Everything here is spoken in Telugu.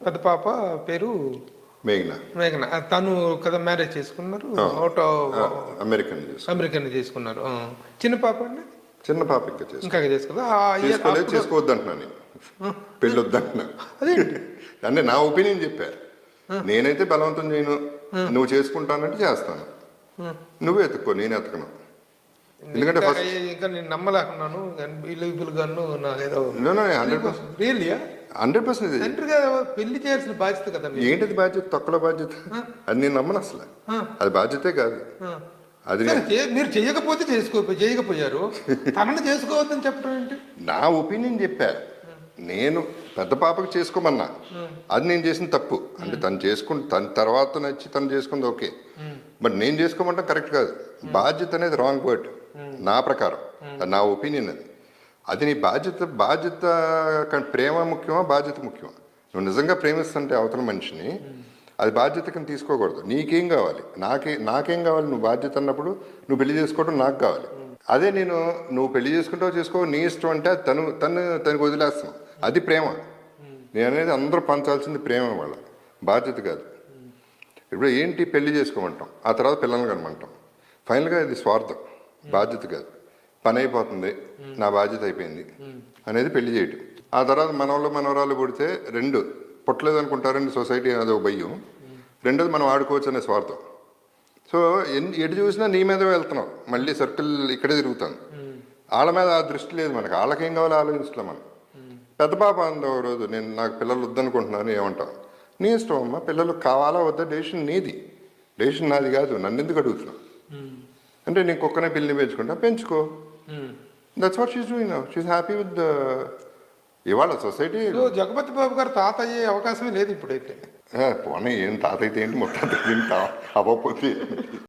పెద్ద పాప పేరు మేఘ్నా. మేఘన. తను కదా మ్యారేజ్ చేసుకున్నారు, అమెరికన్ చేసుకున్నారు. చిన్న పాప అండి? చిన్న పాప ఇంకా చేసుకోవద్దు అంటున్నా నేను, పెళ్ళి వద్దంటున్నా. అదేంటి అంటే నా ఒపీనియన్ చెప్పారు. నేనైతే బలవంతం చేయను, నువ్వు చేసుకుంటానంటే చేస్తాను, నువ్వు ఎత్తుక్కో, నేను ఎత్తకను. ఎందుకంటే ఇంకా నేను నమ్మలేకున్నాను. 100% పెళ్లి చేయాల్సిన బాధ్యత కదా. ఏంటిది బాధ్యత? తొక్కల బాధ్యత అది. నేను నమ్మను అసలు, అది బాధ్యతే కాదు అది. మీరు చేయకపోయారు, తనని చేసుకోవద్దని చెప్పడం ఏంటి? నా ఒపీనియన్ చెప్పారు. నేను పెద్ద పాపకి చేసుకోమన్నా, అది నేను చేసిన తప్పు. అంటే తను తన తర్వాత నచ్చి తను చేసుకుంది ఓకే, బట్ నేను చేసుకోమంటాం కరెక్ట్ కాదు. బాధ్యత అనేది రాంగ్ వర్డ్ నా ప్రకారం, నా ఒపీనియన్ అది. అది నీ బాధ్యత ప్రేమ ముఖ్యమా బాధ్యత ముఖ్యమా? నువ్వు నిజంగా ప్రేమిస్తుంటే అవతల మనిషిని, అది బాధ్యత కింద తీసుకోకూడదు. నీకేం కావాలి, నాకేం కావాలి? నువ్వు బాధ్యత అన్నప్పుడు నువ్వు పెళ్లి చేసుకోవడం నాకు కావాలి. అదే నువ్వు పెళ్లి చేసుకుంటావు చేసుకో, నీ ఇష్టం అంటే తనకు వదిలేస్తాను, అది ప్రేమ. నేను అనేది అందరూ పంచాల్సింది ప్రేమ, వాళ్ళ బాధ్యత కాదు. ఇప్పుడు ఏంటి, పెళ్లి చేసుకోమంటాం, ఆ తర్వాత పిల్లల్ని కనమంటాం. ఫైనల్గా ఇది స్వార్థం, బాధ్యత కాదు. పని అయిపోతుంది, నా బాధ్యత అయిపోయింది అనేది పెళ్లి చేయటం. ఆ తర్వాత మనవరాలు పుడితే రెండు పుట్టలేదు అనుకుంటారండి సొసైటీ, అదొక భయం. రెండోది మనం ఆడుకోవచ్చు అనే స్వార్థం. సో ఎటు చూసినా నీ మీద వెళ్తున్నాం, మళ్ళీ సర్కిల్ ఇక్కడే తిరుగుతాను. వాళ్ళ మీద ఆ దృష్టి లేదు మనకు, వాళ్ళకేం కావాలో ఆలోచించలే మనం. పెద్ద పాప అంది ఒక రోజు, నాకు పిల్లలు వద్దనుకుంటున్నాను, ఏమంటావు? నీ ఇష్టం అమ్మా, పిల్లలు కావాలా వద్దా డెసిషన్ నీది, డెసిషన్ నాది కాదు. నన్ను ఎందుకు అడుగుతున్నావు అంటే, నేను కుక్కనే పిల్లిని పెంచుకుంటా, పెంచుకో. That's what she's doing now. She's happy with ఇవాళ సొసైటీ. జగపతి బాబు గారు తాత అయ్యే అవకాశమే లేదు ఇప్పుడైతే. పోనీ, ఏం తాత అయితే ఏంటి, మొత్తం అవ్వకపోతే